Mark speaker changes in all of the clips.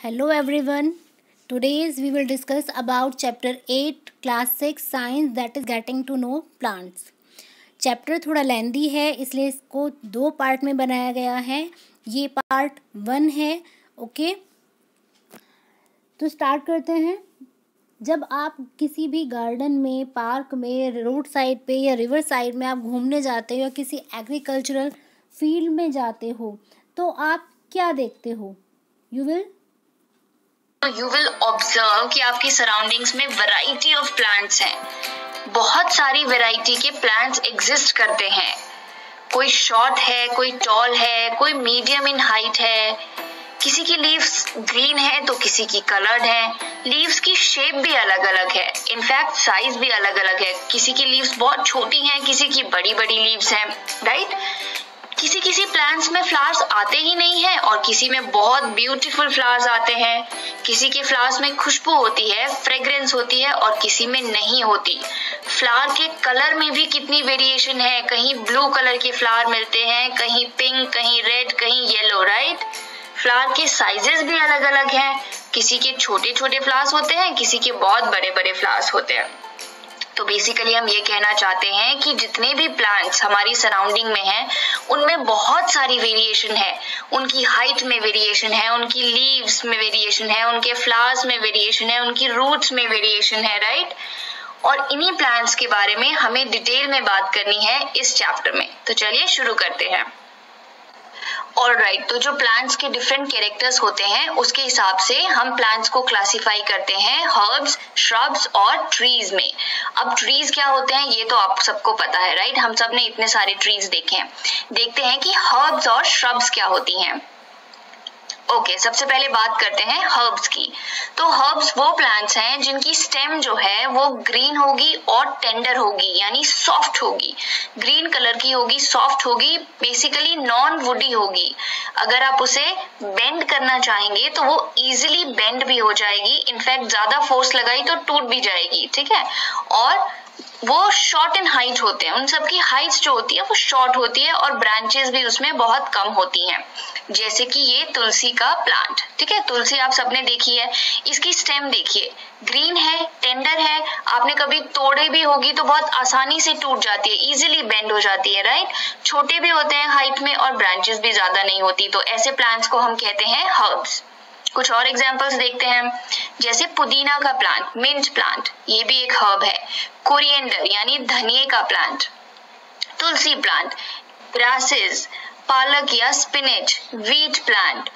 Speaker 1: Hello everyone. Today's we will discuss about chapter 8 class 6 science that is getting to know plants. Chapter थोड़ा लेंदी है इसलिए इसको दो part में बनाया गया है. ये पार्ट 1 है. ओके, तो स्टार्ट करते हैं. जब आप किसी भी गार्डन में, पार्क में, रोड साइड पे या रिवर साइड में आप घूमने जाते हो या किसी एग्रीकल्चरल फील्ड में जाते हो तो आप क्या देखते हो?
Speaker 2: यू विल ऑब्जर्व कि आपकी सराउंडिंग्स में वैरायटी ऑफ प्लांट्स हैं. बहुत सारी वैरायटी के प्लांट्स एग्जिस्ट करते हैं. कोई शॉर्ट है, कोई टॉल है, कोई मीडियम इन हाइट है. किसी की लीव्स ग्रीन है तो किसी की कलर्ड है. लीव्स की शेप भी अलग अलग है. इनफैक्ट साइज भी अलग अलग है. किसी की लीव्स बहुत छोटी हैं, किसी की बड़ी बड़ी लीव्स हैं, राइट. किसी प्लांट्स में फ्लावर्स आते ही नहीं है और किसी में बहुत ब्यूटीफुल फ्लावर्स आते हैं. किसी के फ्लावर्स में खुशबू होती है, फ्रेग्रेंस होती है और किसी में नहीं होती. फ्लावर के कलर में भी कितनी वेरिएशन है. कहीं ब्लू कलर के फ्लावर मिलते हैं, कहीं पिंक, कहीं रेड, कहीं येलो, राइट. फ्लावर के साइजेस भी अलग अलग हैं. किसी के छोटे छोटे फ्लावर्स होते हैं, किसी के बहुत बड़े बड़े फ्लावर्स होते हैं. तो बेसिकली हम ये कहना चाहते हैं कि जितने भी प्लांट्स हमारी सराउंडिंग में हैं उनमें बहुत सारी वेरिएशन है. उनकी हाइट में वेरिएशन है, उनकी लीव्स में वेरिएशन है, उनके फ्लावर्स में वेरिएशन है, उनकी रूट्स में वेरिएशन है, राइट. और इन्हीं प्लांट्स के बारे में हमें डिटेल में बात करनी है इस चैप्टर में. तो चलिए शुरू करते हैं. ऑलराइट, तो जो प्लांट्स के डिफरेंट कैरेक्टर्स होते हैं उसके हिसाब से हम प्लांट्स को क्लासिफाई करते हैं हर्ब्स, श्रब्स और ट्रीज में. अब ट्रीज क्या होते हैं ये तो आप सबको पता है, राइट. हम सब ने इतने सारे ट्रीज देखे हैं. देखते हैं कि हर्ब्स और श्रब्स क्या होती हैं. ओके, सबसे पहले बात करते हैं हर्ब्स की. तो हर्ब्स वो प्लांट्स हैं जिनकी स्टेम जो है वो ग्रीन होगी और टेंडर होगी, यानी सॉफ्ट होगी. ग्रीन कलर की होगी, सॉफ्ट होगी, बेसिकली नॉन वुडी होगी. अगर आप उसे बेंड करना चाहेंगे तो वो इजीली बेंड भी हो जाएगी. इनफैक्ट ज्यादा फोर्स लगाई तो टूट भी जाएगी, ठीक है. और वो शॉर्ट इन हाइट होते हैं. उन सब की हाइट जो होती है वो शॉर्ट होती है और ब्रांचेस भी उसमें बहुत कम होती हैं. जैसे कि ये तुलसी का प्लांट, ठीक है. तुलसी आप सबने देखी है. इसकी स्टेम देखिए, ग्रीन है, टेंडर है. आपने कभी तोड़े भी होगी तो बहुत आसानी से टूट जाती है, इजीली बेंड हो जाती है, राइट. छोटे भी होते हैं हाइट में और ब्रांचेस भी ज्यादा नहीं होती. तो ऐसे प्लांट्स को हम कहते हैं हर्ब्स. कुछ और एग्जांपल्स देखते हैं. जैसे पुदीना का प्लांट, मिंट प्लांट, ये भी एक हर्ब है. कोरिएंडर यानी धनिए का प्लांट, तुलसी प्लांट, ग्रासेस, पालक या स्पिनच, व्हीट प्लांट.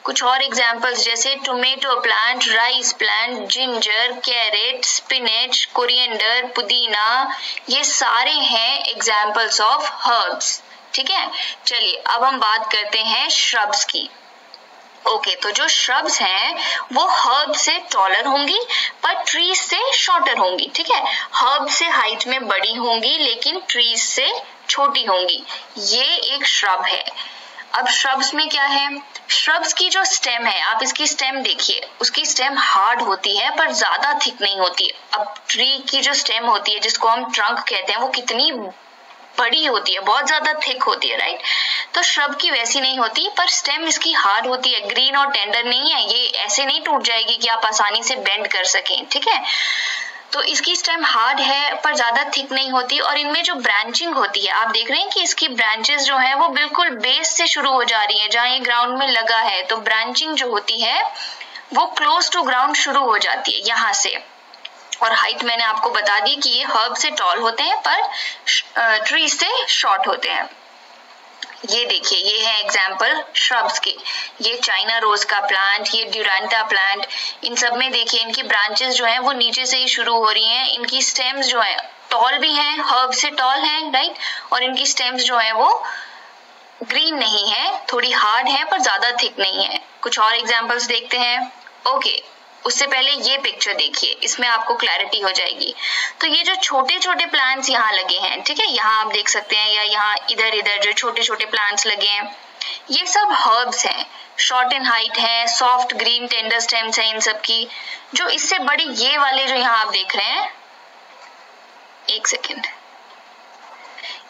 Speaker 2: कुछ और एग्जांपल्स जैसे tomato plant, rice plant, ginger, carrot, spinach, coriander, पुदीना, ये सारे हैं एग्जांपल्स ऑफ हर्ब्स, ठीक है. चलिए अब हम बात करते हैं श्रब्स की. ओके, तो जो श्रब्स हैं वो हर्ब से टॉलर होंगी पर ट्रीज से शॉर्टर होंगी, ठीक है. हर्ब से हाइट में बड़ी होंगी लेकिन ट्रीज से छोटी होंगी. ये एक श्रब है. अब श्रब्स में क्या है, श्रब्स की जो स्टेम है, आप इसकी स्टेम देखिए, उसकी स्टेम हार्ड होती है पर ज्यादा थिक नहीं होती. अब ट्री की जो स्टेम होती है जिसको हम ट्रंक कहते हैं वो कितनी बड़ी होती है, बहुत ज्यादा थिक होती है, राइट. तो श्रब की वैसी नहीं होती पर स्टेम इसकी हार्ड होती है, ग्रीन और टेंडर नहीं है. ये ऐसे नहीं टूट जाएगी कि आप आसानी से बेंड कर सकें, ठीक है. तो इसकी स्टेम हार्ड है पर ज्यादा थिक नहीं होती. और इनमें जो ब्रांचिंग होती है, आप देख रहे हैं कि इसकी ब्रांचेस जो है वो बिल्कुल बेस से शुरू हो जा रही है. जहाँ ये ग्राउंड में लगा है तो ब्रांचिंग जो होती है वो क्लोज टू ग्राउंड शुरू हो जाती है यहाँ से. और हाइट मैंने आपको बता दी कि ये हर्ब से टॉल होते हैं पर ट्री से शॉर्ट होते हैं. ये देखिए, ये है एग्जाम्पल श्रब्स के. ये चाइना रोज का प्लांट, ये ड्यूरांटा प्लांट. इन सब में देखिए इनकी ब्रांचेस जो हैं वो नीचे से ही शुरू हो रही हैं. इनकी स्टेम्स जो है टॉल भी हैं, हर्ब से टॉल हैं, राइट. और इनकी स्टेम्स जो है वो ग्रीन नहीं है, थोड़ी हार्ड है पर ज्यादा थिक नहीं है. कुछ और एग्जाम्पल्स देखते हैं. ओके, उससे पहले ये पिक्चर देखिए, इसमें आपको क्लैरिटी हो जाएगी. तो ये जो छोटे छोटे प्लांट्स यहाँ लगे हैं, ठीक है, यहाँ आप देख सकते हैं या यहाँ इधर इधर जो छोटे छोटे प्लांट्स लगे हैं, ये सब हर्ब्स हैं. शॉर्ट इन हाइट है, सॉफ्ट ग्रीन टेंडर स्टेम्स हैं इन सब की. जो इससे बड़े ये वाले जो यहाँ आप देख रहे हैं, एक सेकेंड,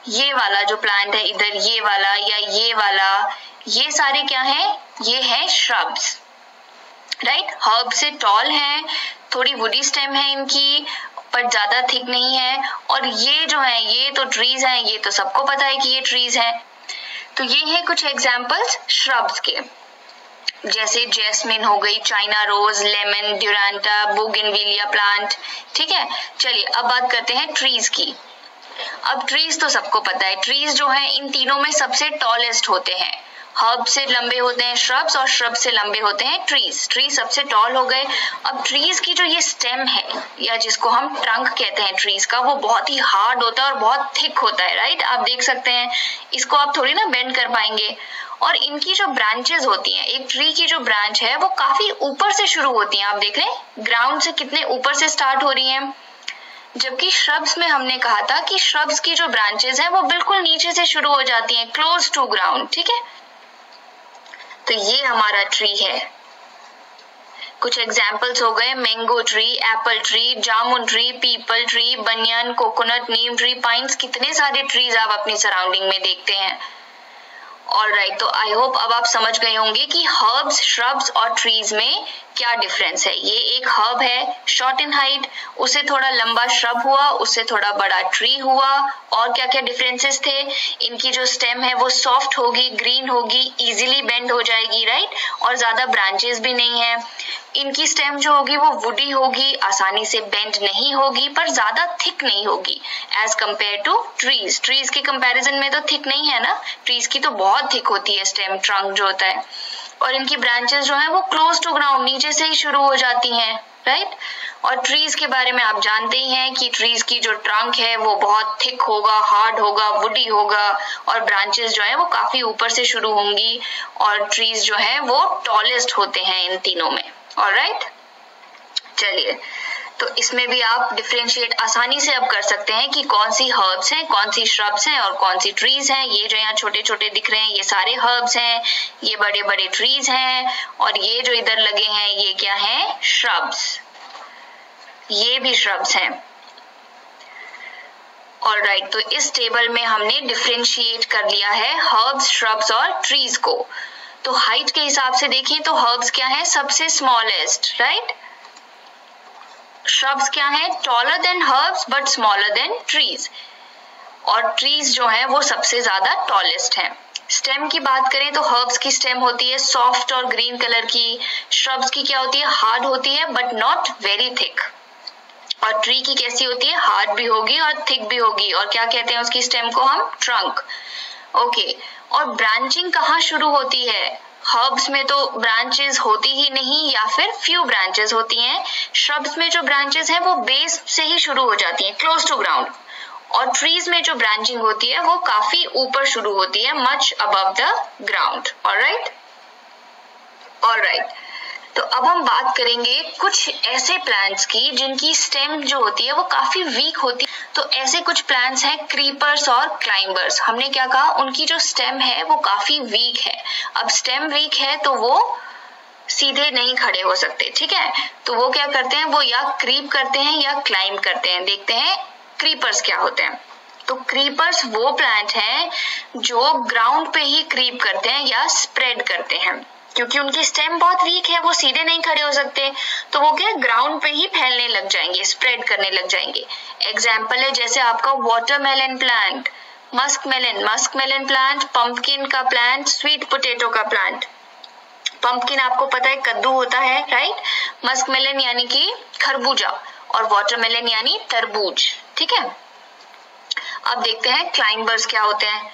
Speaker 2: ये वाला जो प्लांट है इधर, ये वाला या ये वाला, ये सारे क्या हैं, ये हैं श्रब्स, हर्ब से टॉल हैं, थोड़ी वुडी स्टेम है इनकी, पर ज्यादा थिक नहीं है। और ये जो है ये तो ट्रीज हैं, ये तो सबको पता है कि ये ट्रीज हैं। तो ये है कुछ एग्जांपल्स श्रब्स के, जैसे जैस्मिन हो गई, China rose, lemon, duranta, bougainvillea plant. ठीक है, चलिए अब बात करते हैं ट्रीज की। अब ट्रीज तो सबको पता है, ट्रीज जो है इन तीनों में सबसे टॉलेस्ट होते हैं। हर्ब से लंबे होते हैं श्रब्स और श्रब से लंबे होते हैं ट्रीज। ट्रीज सबसे टॉल हो गए। अब ट्रीज की जो ये स्टेम है या जिसको हम ट्रंक कहते हैं ट्रीज का, वो बहुत ही हार्ड होता है और बहुत थिक होता है, राइट। आप देख सकते हैं, इसको आप थोड़ी ना बेंड कर पाएंगे। और इनकी जो ब्रांचेस होती हैं, एक ट्री की जो ब्रांच है वो काफी ऊपर से शुरू होती हैं। आप देख रहे हैं ग्राउंड से कितने ऊपर से स्टार्ट हो रही हैं, जबकि श्रब्स में हमने कहा था कि श्रब्स की जो ब्रांचेस हैं वो बिल्कुल नीचे से शुरू हो जाती हैं, क्लोज टू ग्राउंड। ठीक है, तो ये हमारा ट्री है। कुछ एग्जाम्पल्स हो गए, मैंगो ट्री, एप्पल ट्री, जामुन ट्री, पीपल ट्री, बनियन, कोकोनट, नीम ट्री, पाइन्स, कितने सारे ट्रीज आप अपनी सराउंडिंग में देखते हैं। ऑलराइट, तो आई होप अब आप समझ गए होंगे कि हर्ब्स, श्रब्स और ट्रीज में क्या डिफरेंस है। ये एक हर्ब है, शॉर्ट इन हाइट, उससे थोड़ा लंबा श्रब हुआ, उससे थोड़ा बड़ा ट्री हुआ। और क्या क्या डिफरेंसेस थे, इनकी जो स्टेम है वो सॉफ्ट होगी, ग्रीन होगी, इजीली बेंड हो जाएगी, राइट, और ज्यादा ब्रांचेस भी नहीं है। इनकी स्टेम जो होगी वो वुडी होगी, आसानी से बेंड नहीं होगी, पर ज्यादा थिक नहीं होगी as compare to trees. Trees के कंपैरिजन में तो थिक नहीं है ना, ट्रीज की तो बहुत थिक होती है स्टेम, ट्रंक जो होता है। और इनकी ब्रांचेस जो है वो क्लोज टू ग्राउंड, नीचे से ही शुरू हो जाती हैं, राइट। और ट्रीज के बारे में आप जानते ही हैं कि ट्रीज की जो ट्रंक है वो बहुत थिक होगा, हार्ड होगा, वुडी होगा, और ब्रांचेस जो है वो काफी ऊपर से शुरू होंगी। और ट्रीज जो है वो टॉलेस्ट होते हैं इन तीनों में। ऑलराइट, चलिए, तो इसमें भी आप डिफरेंशिएट आसानी से अब कर सकते हैं कि कौन सी हर्ब्स हैं, कौन सी श्रब्स हैं और कौन सी ट्रीज हैं। ये जो यहाँ छोटे छोटे दिख रहे हैं ये सारे हर्ब्स हैं, ये बड़े बड़े ट्रीज हैं, और ये जो इधर लगे हैं ये क्या है, श्रब्स। ये भी श्रब्स हैं। ऑलराइट, तो इस टेबल में हमने डिफरेंशिएट कर लिया है हर्ब्स, श्रब्स और ट्रीज को। तो हाइट के हिसाब से देखें तो हर्ब्स क्या है, सबसे स्मॉलेस्ट, राइट। श्रब्स क्या है, taller than herbs but smaller than trees. और ट्रीज जो है वो सबसे ज्यादा टॉलेस्ट है। स्टेम की बात करें तो हर्ब्स की स्टेम होती है सॉफ्ट और ग्रीन कलर की, श्रब्स की क्या होती है, हार्ड होती है बट नॉट वेरी थिक। और ट्री की कैसी होती है, हार्ड भी होगी और थिक भी होगी। और क्या कहते हैं उसकी स्टेम को हम, ट्रंक। ओके, और ब्रांचिंग कहाँ शुरू होती है, हर्ब्स में तो ब्रांचेस होती ही नहीं या फिर फ्यू ब्रांचेस होती हैं। श्रब्स में जो ब्रांचेस हैं वो बेस से ही शुरू हो जाती हैं, क्लोज टू ग्राउंड। और ट्रीज में जो ब्रांचिंग होती है वो काफी ऊपर शुरू होती है, much above the ground. Alright, alright, तो अब हम बात करेंगे कुछ ऐसे प्लांट्स की जिनकी स्टेम जो होती है वो काफी वीक होती है। तो ऐसे कुछ प्लांट्स हैं क्रीपर्स और क्लाइंबर्स। हमने क्या कहा, उनकी जो स्टेम है वो काफी वीक है। अब स्टेम वीक है तो वो सीधे नहीं खड़े हो सकते, ठीक है। तो वो क्या करते हैं, वो या क्रीप करते हैं या क्लाइंब करते हैं। देखते हैं क्रीपर्स क्या होते हैं। तो क्रीपर्स वो प्लांट हैं जो ग्राउंड पे ही क्रीप करते हैं या स्प्रेड करते हैं, क्योंकि उनकी स्टेम बहुत वीक है, वो सीधे नहीं खड़े हो सकते। तो वो क्या, ग्राउंड पे ही फैलने लग जाएंगे, स्प्रेड करने लग जाएंगे। एग्जाम्पल है जैसे आपका watermelon plant, muskmelon plant, pumpkin का प्लांट, स्वीट पोटैटो का प्लांट। पंपकिन आपको पता है कद्दू होता है, राइट। मस्कमेलन यानी कि खरबूजा, और वाटरमेलन यानी तरबूज, ठीक है। अब देखते हैं क्लाइंबर्स क्या होते हैं।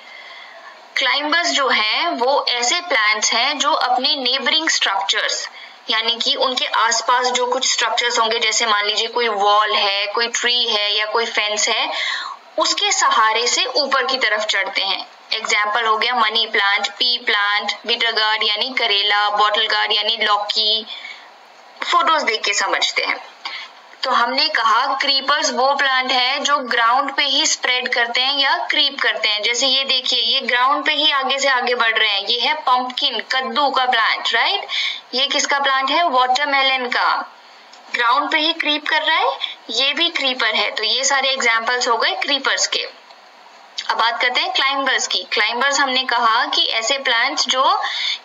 Speaker 2: क्लाइंबर्स जो हैं वो ऐसे प्लांट्स हैं जो अपने नेबरिंग स्ट्रक्चर्स, यानी कि उनके आसपास जो कुछ स्ट्रक्चर्स होंगे, जैसे मान लीजिए कोई वॉल है, कोई ट्री है या कोई फेंस है, उसके सहारे से ऊपर की तरफ चढ़ते हैं। एग्जाम्पल हो गया money plant, P plant, bitter gourd यानी करेला, बॉटल गार्ड यानी लौकी। फोटोज देख के समझते हैं। तो हमने कहा क्रीपर्स वो प्लांट है जो ग्राउंड पे ही स्प्रेड करते हैं या क्रीप करते हैं। जैसे ये देखिए, ये ग्राउंड पे ही आगे से आगे बढ़ रहे हैं। ये है पंपकिन, कद्दू का प्लांट, राइट। ये किसका प्लांट है, वाटरमेलन का, ग्राउंड पे ही क्रीप कर रहा है, ये भी क्रीपर है। तो ये सारे एग्जाम्पल्स हो गए क्रीपर्स के। अब बात करते हैं क्लाइंबर्स की। क्लाइंबर्स हमने कहा कि ऐसे प्लांट्स जो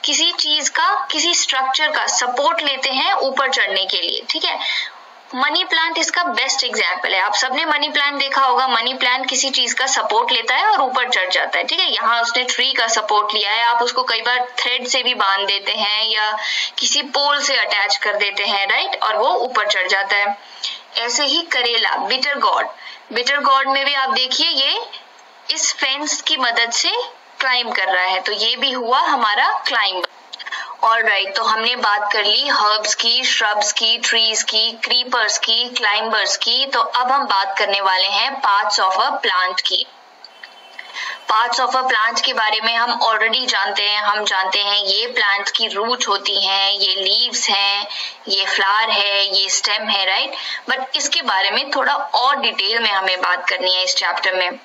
Speaker 2: किसी चीज का, किसी स्ट्रक्चर का सपोर्ट लेते हैं ऊपर चढ़ने के लिए, ठीक है। मनी प्लांट इसका बेस्ट एग्जाम्पल है। आप सबने मनी प्लांट देखा होगा। मनी प्लांट किसी चीज का सपोर्ट लेता है और ऊपर चढ़ जाता है, ठीक है। यहाँ उसने ट्री का सपोर्ट लिया है, आप उसको कई बार थ्रेड से भी बांध देते हैं या किसी पोल से अटैच कर देते हैं, राइट, और वो ऊपर चढ़ जाता है। ऐसे ही करेला, बिटर गॉर्ड, बिटर गॉर्ड में भी आप देखिए ये इस फेंस की मदद से क्लाइंब कर रहा है, तो ये भी हुआ हमारा क्लाइंब। ऑलराइट, तो हमने बात कर ली हर्ब्स की, श्रब्स की, ट्रीज की, क्रीपर्स की, क्लाइंबर्स की। तो अब हम बात करने वाले हैं पार्ट्स ऑफ अ प्लांट की। पार्ट्स ऑफ अ प्लांट के बारे में हम ऑलरेडी जानते हैं। हम जानते हैं ये प्लांट की रूट होती हैं, ये लीव्स हैं, ये फ्लावर है, ये स्टेम है, राइट। बट इसके बारे में थोड़ा और डिटेल में हमें बात करनी है इस चैप्टर में।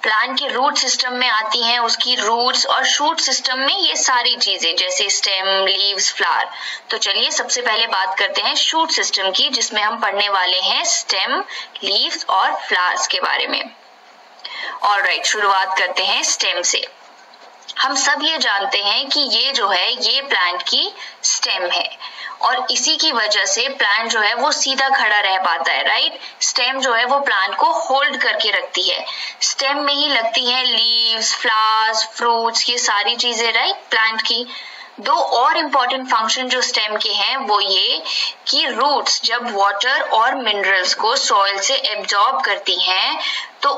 Speaker 2: प्लांट के रूट सिस्टम में आती हैं उसकी रूट्स, और शूट सिस्टम में ये सारी चीजें जैसे स्टेम, लीव्स, फ्लावर। तो चलिए सबसे पहले बात करते हैं शूट सिस्टम की, जिसमें हम पढ़ने वाले हैं स्टेम, लीव्स और फ्लावर्स के बारे में। ऑलराइट, शुरुआत करते हैं स्टेम से। हम सब ये जानते हैं कि ये जो है ये प्लांट की स्टेम है, और इसी की वजह से प्लांट जो है वो सीधा खड़ा रह पाता है, राइट। स्टेम जो है वो प्लांट को होल्ड करके रखती है। स्टेम में ही लगती हैं लीव्स, फ्लावर्स, फ्रूट्स, ये सारी चीजें, राइट, प्लांट की। दो और इम्पोर्टेंट फंक्शन जो स्टेम के हैं वो ये कि रूट्स जब वाटर और मिनरल्स को सॉइल से एब्जॉर्ब करती हैं तो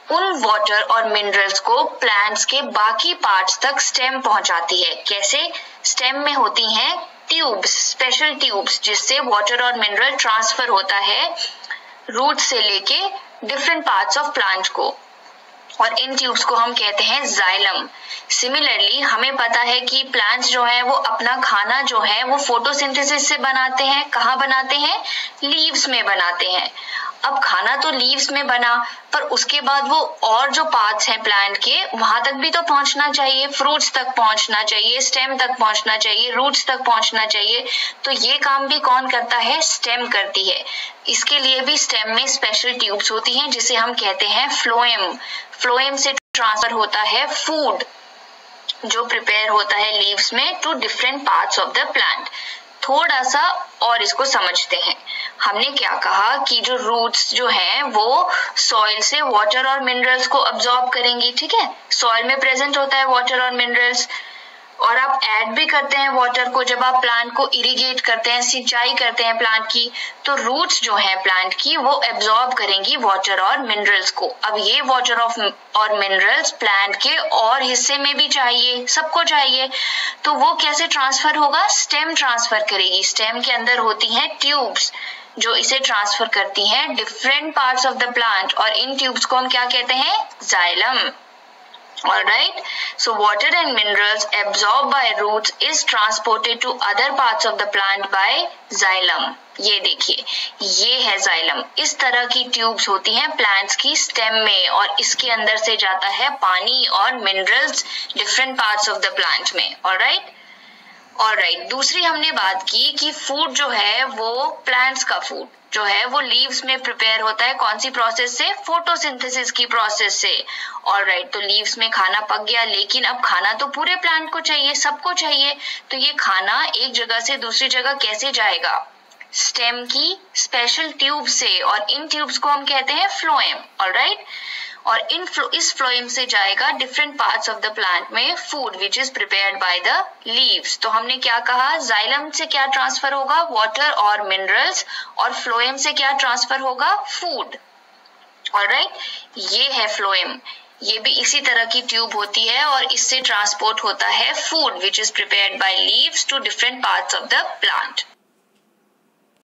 Speaker 2: उन वाटर और मिनरल्स को प्लांट्स के बाकी पार्ट्स तक स्टेम पहुंचाती है। कैसे? स्टेम में होती हैं ट्यूब्स, स्पेशल ट्यूब्स, जिससे वाटर और मिनरल ट्रांसफर होता है रूट से लेके डिफरेंट पार्ट्स ऑफ प्लांट को, और इन ट्यूब्स को हम कहते हैं जाइलम। सिमिलरली हमें पता है कि प्लांट्स जो है वो अपना खाना जो है वो फोटोसिंथेसिस से बनाते हैं। कहाँ बनाते हैं? लीव्स में बनाते हैं। अब खाना तो लीव्स में बना, पर उसके बाद वो और जो पार्ट्स हैं प्लांट के वहां तक भी तो पहुंचना चाहिए, फ्रूट्स तक पहुंचना चाहिए, स्टेम तक पहुंचना चाहिए, रूट्स तक पहुंचना चाहिए। तो ये काम भी कौन करता है? स्टेम करती है। इसके लिए भी स्टेम में स्पेशल ट्यूब्स होती हैं जिसे हम कहते हैं फ्लोएम। फ्लोएम से ट्रांसफर होता है फूड जो प्रिपेयर होता है लीव्स में to different parts of the plant. थोड़ा सा और इसको समझते हैं। हमने क्या कहा कि जो रूट्स जो हैं वो सॉइल से वाटर और मिनरल्स को अब्सॉर्ब करेंगी, ठीक है। सॉइल में प्रेजेंट होता है वाटर और मिनरल्स, और आप ऐड भी करते हैं वाटर को जब आप प्लांट को इरिगेट करते हैं, सिंचाई करते हैं प्लांट की। तो रूट्स जो है प्लांट की वो एब्जॉर्ब करेंगी वाटर और मिनरल्स को। अब ये वाटर और मिनरल्स प्लांट के और हिस्से में भी चाहिए, सबको चाहिए। तो वो कैसे ट्रांसफर होगा? स्टेम ट्रांसफर करेगी। स्टेम के अंदर होती हैं ट्यूब्स जो इसे ट्रांसफर करती हैं different parts of the plant, और इन ट्यूब्स को हम क्या कहते हैं? Xylem. Alright, so water and minerals absorbed by roots is transported to other parts of the plant by xylem. ये देखिए, ये है जाइलम। इस तरह की ट्यूब्स होती हैं प्लांट्स की स्टेम में, और इसके अंदर से जाता है पानी और minerals different parts of the plant में। ऑलराइट, दूसरी हमने बात की कि फूड जो है वो प्लांट्स का फूड जो है वो लीव्स में प्रिपेयर होता है। कौन सी प्रोसेस से? फोटोसिंथेसिस की प्रोसेस से। ऑलराइट, तो लीव्स में खाना पक गया, लेकिन अब खाना तो पूरे प्लांट को चाहिए, सबको चाहिए। तो ये खाना एक जगह से दूसरी जगह कैसे जाएगा? स्टेम की स्पेशल ट्यूब से, और इन ट्यूब्स को हम कहते हैं फ्लोएम। ऑलराइट, और इस फ्लोएम से जाएगा different parts of the plant में food which is prepared by the leaves. तो हमने क्या कहा? जाइलम से क्या ट्रांसफर होगा? वाटर और मिनरल्स, और फ्लोएम से क्या ट्रांसफर होगा? फूड। ऑलराइट, ये है फ्लोएम। ये भी इसी तरह की ट्यूब होती है, और इससे ट्रांसपोर्ट होता है food which is prepared by leaves to different parts of the plant.